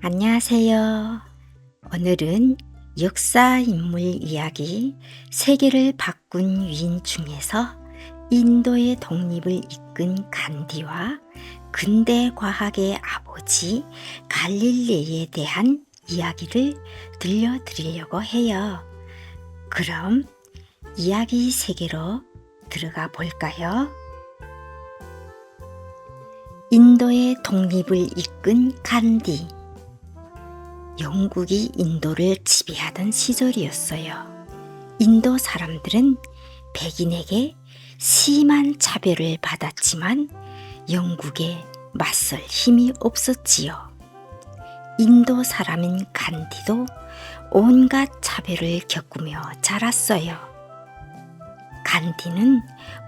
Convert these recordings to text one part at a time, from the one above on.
안녕하세요. 오늘은 역사 인물 이야기 세계를 바꾼 위인 중에서 인도의 독립을 이끈 간디와 근대 과학의 아버지 갈릴레이에 대한 이야기를 들려드리려고 해요. 그럼 이야기 세계로 들어가 볼까요? 인도의 독립을 이끈 간디. 영국이 인도를 지배하던 시절이었어요. 인도 사람들은 백인에게 심한 차별을 받았지만 영국에 맞설 힘이 없었지요. 인도 사람인 간디도 온갖 차별을 겪으며 자랐어요. 간디는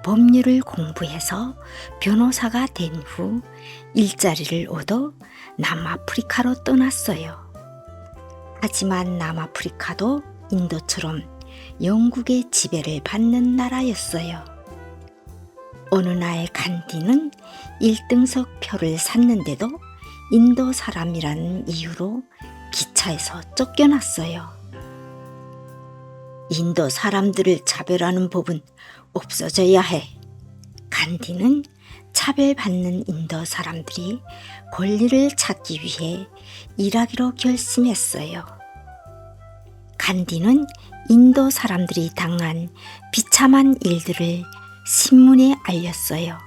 법률을 공부해서 변호사가 된 후 일자리를 얻어 남아프리카로 떠났어요. 하지만 남아프리카도 인도처럼 영국의 지배를 받는 나라였어요. 어느 날 간디는 1등석 표를 샀는데도 인도 사람이라는 이유로 기차에서 쫓겨났어요. 인도 사람들을 차별하는 법은 없어져야 해. 간디는 차별받는 인도 사람들이 권리를 찾기 위해 일하기로 결심했어요. 간디는 인도 사람들이 당한 비참한 일들을 신문에 알렸어요.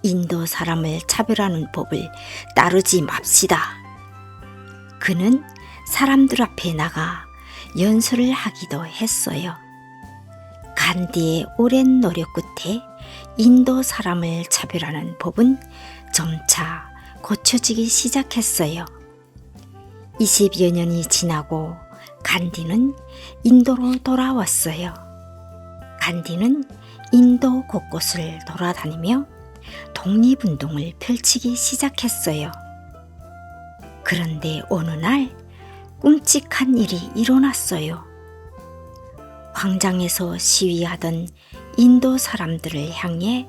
인도 사람을 차별하는 법을 따르지 맙시다. 그는 사람들 앞에 나가 연설을 하기도 했어요. 간디의 오랜 노력 끝에 인도 사람을 차별하는 법은 점차 고쳐지기 시작했어요. 20여 년이 지나고 간디는 인도로 돌아왔어요. 간디는 인도 곳곳을 돌아다니며 독립운동을 펼치기 시작했어요. 그런데 어느 날 끔찍한 일이 일어났어요. 광장에서 시위하던 인도 사람들을 향해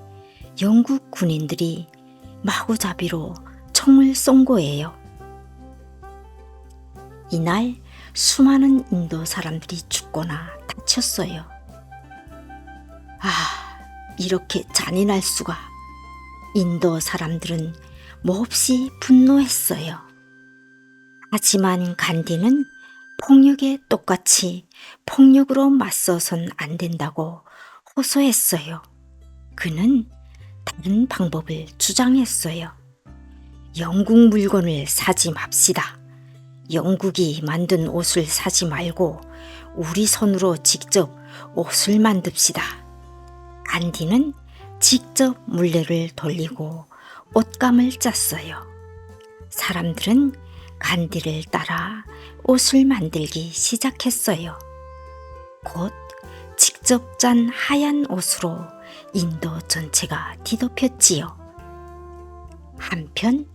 영국 군인들이 마구잡이로 총을 쏜 거예요. 이날 수많은 인도 사람들이 죽거나 다쳤어요. 이렇게 잔인할 수가. 인도 사람들은 몹시 분노했어요. 하지만 간디는 폭력에 똑같이 폭력으로 맞서선 안 된다고 호소했어요. 그는 다른 방법을 주장했어요. 영국 물건을 사지 맙시다. 영국이 만든 옷을 사지 말고 우리 손으로 직접 옷을 만듭시다. 간디는 직접 물레를 돌리고 옷감을 짰어요. 사람들은 간디를 따라 옷을 만들기 시작했어요. 곧 직접 짠 하얀 옷으로 인도 전체가 뒤덮였지요. 한편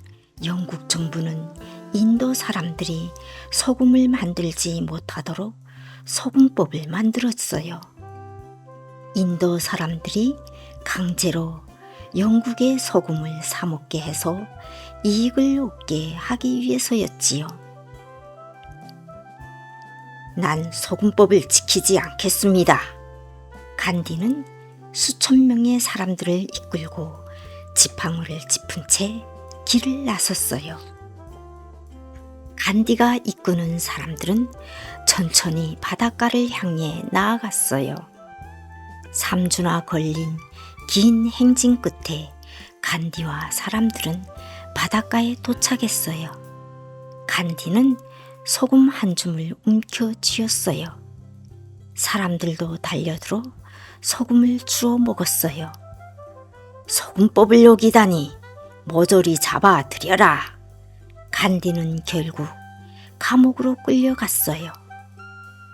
영국 정부는 인도 사람들이 소금을 만들지 못하도록 소금법을 만들었어요. 인도 사람들이 강제로 영국의 소금을 사 먹게 해서 이익을 얻게 하기 위해서였지요. 난 소금법을 지키지 않겠습니다. 간디는 수천 명의 사람들을 이끌고 지팡이를 짚은 채 길을 나섰어요. 간디가 이끄는 사람들은 천천히 바닷가를 향해 나아갔어요. 3주나 걸린 긴 행진 끝에 간디와 사람들은 바닷가에 도착했어요. 간디는 소금 한 줌을 움켜쥐었어요. 사람들도 달려들어 소금을 주워 먹었어요. 소금법을 어기다니 모조리 잡아 들여라. 간디는 결국 감옥으로 끌려갔어요.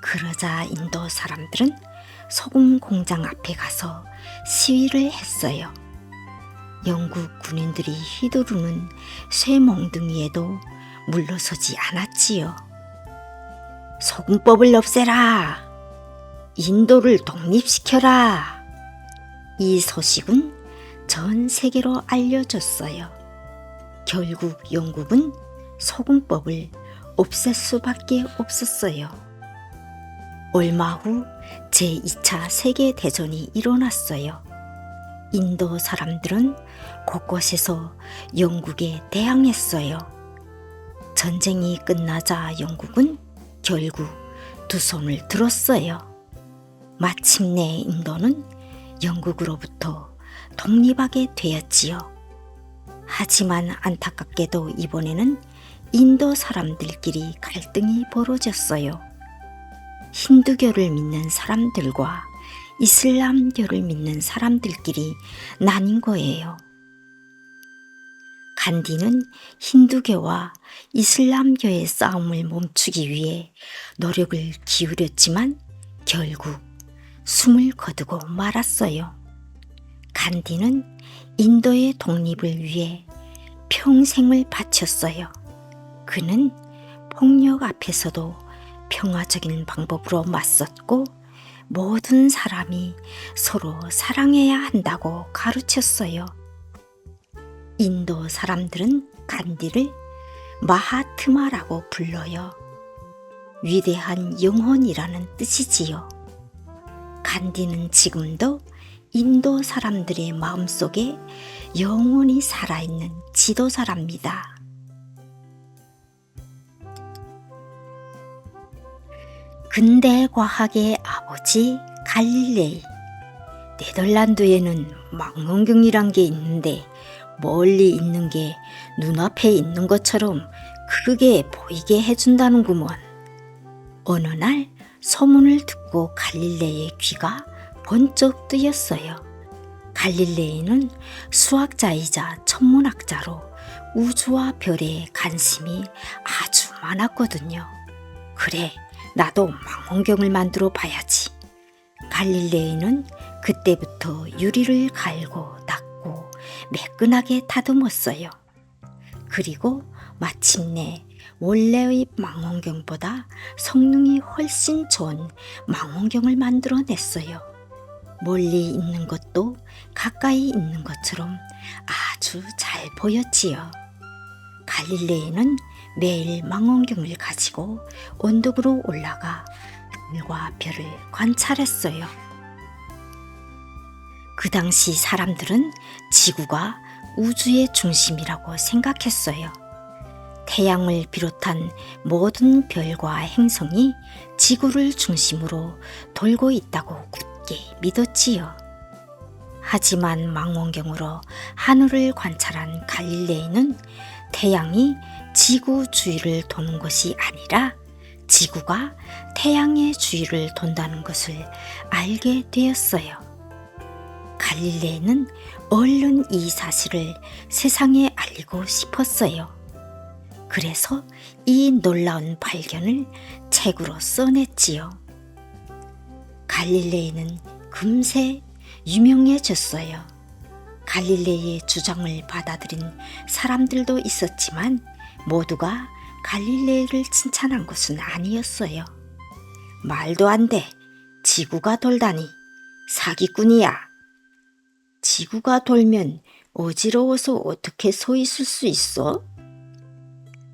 그러자 인도 사람들은 소금 공장 앞에 가서 시위를 했어요. 영국 군인들이 휘두르는 쇠 몽둥이에도 물러서지 않았지요. 소금법을 없애라! 인도를 독립시켜라! 이 소식은 전 세계로 알려졌어요. 결국 영국은 소금법을 없앨 수밖에 없었어요. 얼마 후 제2차 세계대전이 일어났어요. 인도 사람들은 곳곳에서 영국에 대항했어요. 전쟁이 끝나자 영국은 결국 두 손을 들었어요. 마침내 인도는 영국으로부터 독립하게 되었지요. 하지만 안타깝게도 이번에는 인도 사람들끼리 갈등이 벌어졌어요. 힌두교를 믿는 사람들과 이슬람교를 믿는 사람들끼리 나뉜 거예요. 간디는 힌두교와 이슬람교의 싸움을 멈추기 위해 노력을 기울였지만 결국 숨을 거두고 말았어요. 간디는 인도의 독립을 위해 평생을 바쳤어요. 그는 폭력 앞에서도 평화적인 방법으로 맞섰고 모든 사람이 서로 사랑해야 한다고 가르쳤어요. 인도 사람들은 간디를 마하트마라고 불러요. 위대한 영혼이라는 뜻이지요. 간디는 지금도 인도 사람들의 마음속에 영원히 살아있는 지도자랍니다. 근대 과학의 아버지 갈릴레이. 네덜란드에는 망원경이란 게 있는데 멀리 있는 게 눈앞에 있는 것처럼 크게 보이게 해준다는구먼. 어느 날 소문을 듣고 갈릴레이의 귀가 번쩍 뜨였어요. 갈릴레이는 수학자이자 천문학자로 우주와 별에 관심이 아주 많았거든요. 그래, 나도 망원경을 만들어 봐야지. 갈릴레이는 그때부터 유리를 갈고 닦고 매끈하게 다듬었어요. 그리고 마침내 원래의 망원경보다 성능이 훨씬 좋은 망원경을 만들어냈어요. 멀리 있는 것도 가까이 있는 것처럼 아주 잘 보였지요. 갈릴레이는 매일 망원경을 가지고 언덕으로 올라가 달과 별을 관찰했어요. 그 당시 사람들은 지구가 우주의 중심이라고 생각했어요. 태양을 비롯한 모든 별과 행성이 지구를 중심으로 돌고 있다고 굳게 믿었지요. 하지만 망원경으로 하늘을 관찰한 갈릴레이는 태양이 지구 주위를 도는 것이 아니라 지구가 태양의 주위를 돈다는 것을 알게 되었어요. 갈릴레이는 얼른 이 사실을 세상에 알리고 싶었어요. 그래서 이 놀라운 발견을 책으로 써냈지요. 갈릴레이는 금세 유명해졌어요. 갈릴레이의 주장을 받아들인 사람들도 있었지만 모두가 갈릴레이를 칭찬한 것은 아니었어요. 말도 안 돼. 지구가 돌다니. 사기꾼이야. 지구가 돌면 어지러워서 어떻게 서 있을 수 있어?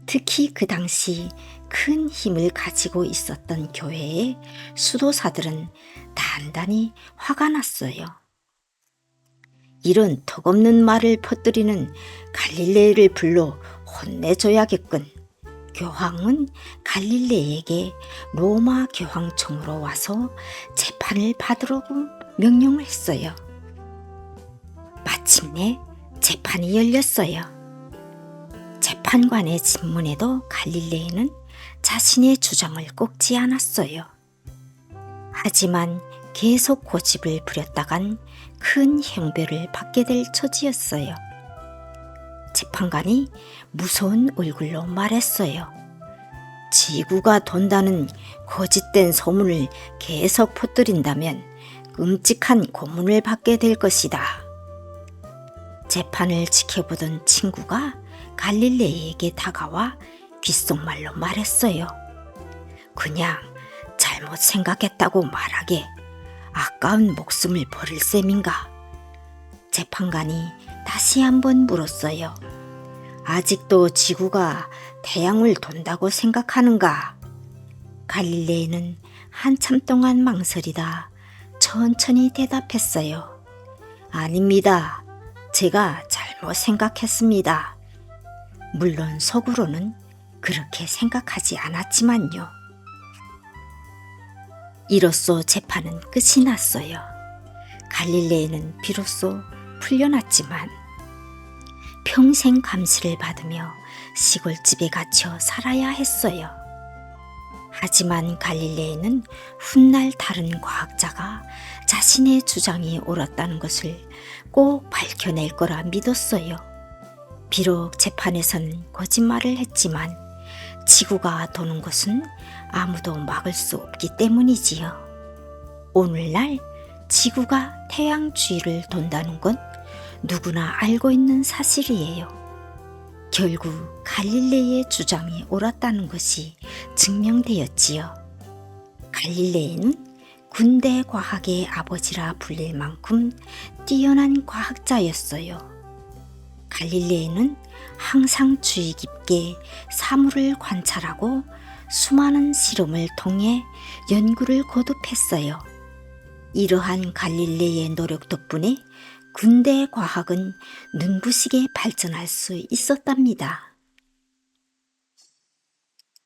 특히 그 당시 큰 힘을 가지고 있었던 교회의 수도사들은 단단히 화가 났어요. 이런 턱없는 말을 퍼뜨리는 갈릴레이를 불러 혼내줘야겠군. 교황은 갈릴레이에게 로마 교황청으로 와서 재판을 받으라고 명령을 했어요. 마침내 재판이 열렸어요. 재판관의 질문에도 갈릴레이는 자신의 주장을 꺾지 않았어요. 하지만 계속 고집을 부렸다간 큰 형벌을 받게 될 처지였어요. 재판관이 무서운 얼굴로 말했어요. 지구가 돈다는 거짓된 소문을 계속 퍼뜨린다면 끔찍한 고문을 받게 될 것이다. 재판을 지켜보던 친구가 갈릴레이에게 다가와 귓속말로 말했어요. 그냥 잘못 생각했다고 말하게. 아까운 목숨을 버릴 셈인가? 재판관이 다시 한번 물었어요. 아직도 지구가 태양을 돈다고 생각하는가? 갈릴레이는 한참 동안 망설이다 천천히 대답했어요. 아닙니다. 제가 잘못 생각했습니다. 물론 속으로는 그렇게 생각하지 않았지만요. 이로써 재판은 끝이 났어요. 갈릴레이는 비로소 풀려났지만 평생 감시를 받으며 시골집에 갇혀 살아야 했어요. 하지만 갈릴레이는 훗날 다른 과학자가 자신의 주장이 옳았다는 것을 꼭 밝혀낼 거라 믿었어요. 비록 재판에서는 거짓말을 했지만 지구가 도는 것은 아무도 막을 수 없기 때문이지요. 오늘날 지구가 태양 주위를 돈다는 건 누구나 알고 있는 사실이에요. 결국 갈릴레이의 주장이 옳았다는 것이 증명되었지요. 갈릴레이는 군대 과학의 아버지라 불릴 만큼 뛰어난 과학자였어요. 갈릴레이는 항상 주의 깊게 사물을 관찰하고 수많은 실험을 통해 연구를 거듭했어요. 이러한 갈릴레이의 노력 덕분에 군대 과학은 눈부시게 발전할 수 있었답니다.